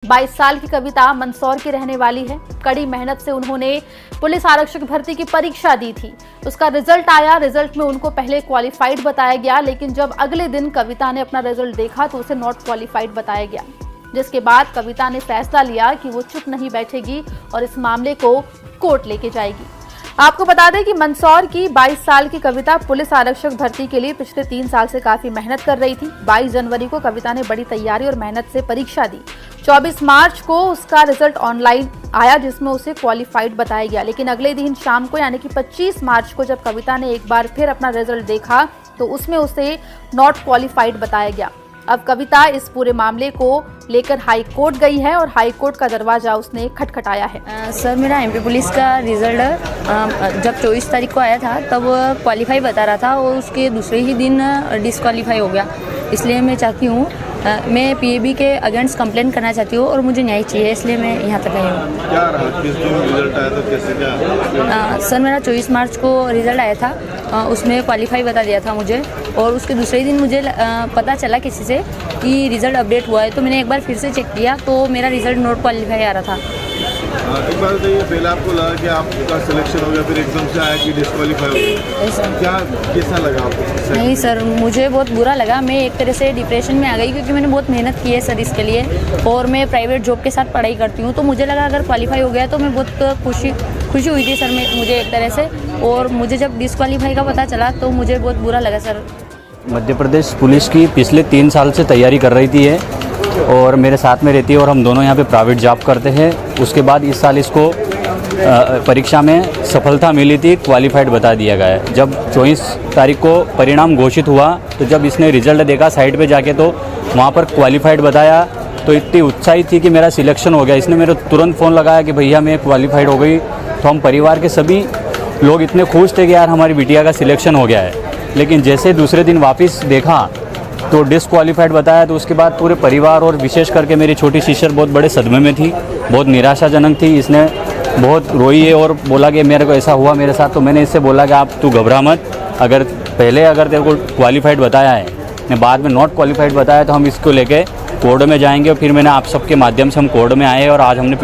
22 साल की कविता मंदसौर की रहने वाली है। कड़ी मेहनत से उन्होंने पुलिस आरक्षक भर्ती की परीक्षा दी थी। उसका रिजल्ट आया। रिजल्ट में उनको पहले क्वालिफाइड बताया गया, लेकिन जब अगले दिन कविता ने अपना रिजल्ट देखा तो उसे नॉट क्वालिफाइड बताया गया, जिसके बाद कविता ने फैसला लिया कि वो चुप नहीं बैठेगी और इस मामले को कोर्ट लेके जाएगी। आपको बता दें कि मंदसौर की 22 साल की कविता पुलिस आरक्षक भर्ती के लिए पिछले 3 साल से काफी मेहनत कर रही थी। 22 जनवरी को कविता ने बड़ी तैयारी और मेहनत से परीक्षा दी। 24 मार्च को उसका रिजल्ट ऑनलाइन आया, जिसमें उसे क्वालिफाइड बताया गया, लेकिन अगले दिन शाम को यानी कि 25 मार्च को जब कविता ने एक बार फिर अपना रिजल्ट देखा तो उसमें उसे नॉट क्वालिफाइड बताया गया। अब कविता इस पूरे मामले को लेकर हाई कोर्ट गई है और हाई कोर्ट का दरवाजा उसने खटखटाया है। सर, मेरा एमपी पुलिस का रिजल्ट जब 24 तारीख को आया था तब क्वालिफाई बता रहा था और उसके दूसरे ही दिन डिसक्वालीफाई हो गया। इसलिए मैं चाहती हूँ, मैं पीएबी के अगेंस्ट कंप्लेंट करना चाहती हूँ और मुझे न्याय चाहिए, इसलिए मैं यहाँ तक आई हूँ। क्या रहा, किस दिन रिजल्ट आया था, कैसे क्या? सर, मेरा 24 मार्च को रिजल्ट आया था, उसमें क्वालिफाई बता दिया था मुझे, और उसके दूसरे दिन मुझे पता चला किसी से कि रिज़ल्ट अपडेट हुआ है, तो मैंने एक बार फिर से चेक किया तो मेरा रिज़ल्ट नॉट क्वालिफाई आ रहा था। एक बार बताइए, पहले आपको लगा कि आपका सिलेक्शन हो गया, फिर एकदम से आया कि डिस्क्वालीफाई हो गया, क्या कैसा लगा आपको? नहीं सर, मुझे बहुत बुरा लगा। मैं एक तरह से डिप्रेशन में आ गई, क्योंकि मैंने बहुत मेहनत की है सर इसके लिए, और मैं प्राइवेट जॉब के साथ पढ़ाई करती हूँ, तो मुझे लगा अगर क्वालिफाई हो गया तो मैं बहुत खुशी हुई थी सर मुझे एक तरह से, और मुझे जब डिस्क्वालीफाई का पता चला तो मुझे बहुत बुरा लगा सर। मध्य प्रदेश पुलिस की पिछले 3 साल से तैयारी कर रही थी और मेरे साथ में रहती है, और हम दोनों यहाँ पे प्राइवेट जॉब करते हैं। उसके बाद इस साल इसको परीक्षा में सफलता मिली थी, क्वालिफाइड बता दिया गया है। जब 24 तारीख को परिणाम घोषित हुआ तो जब इसने रिजल्ट देखा साइट पे जाके तो वहाँ पर क्वालिफाइड बताया, तो इतनी उत्साहित थी कि मेरा सिलेक्शन हो गया। इसने मेरे तुरंत फ़ोन लगाया कि भैया मैं क्वालिफाइड हो गई। तो हम परिवार के सभी लोग इतने खुश थे कि यार हमारी बिटिया का सिलेक्शन हो गया है। लेकिन जैसे दूसरे दिन वापस देखा तो डिसक्वालीफाइड बताया, तो उसके बाद पूरे परिवार और विशेष करके मेरी छोटी सिस्टर बहुत बड़े सदमे में थी, बहुत निराशाजनक थी। इसने बहुत रोई है और बोला कि मेरे को ऐसा हुआ मेरे साथ। तो मैंने इससे बोला कि आप तू घबरा मत, अगर तेरे को क्वालिफाइड बताया है ने बाद में नॉट क्वालिफाइड बताया तो हम इसको लेके कोर्ट में जाएंगे। और फिर मैंने आप सबके माध्यम से हम कोर्ट में आए और आज हमने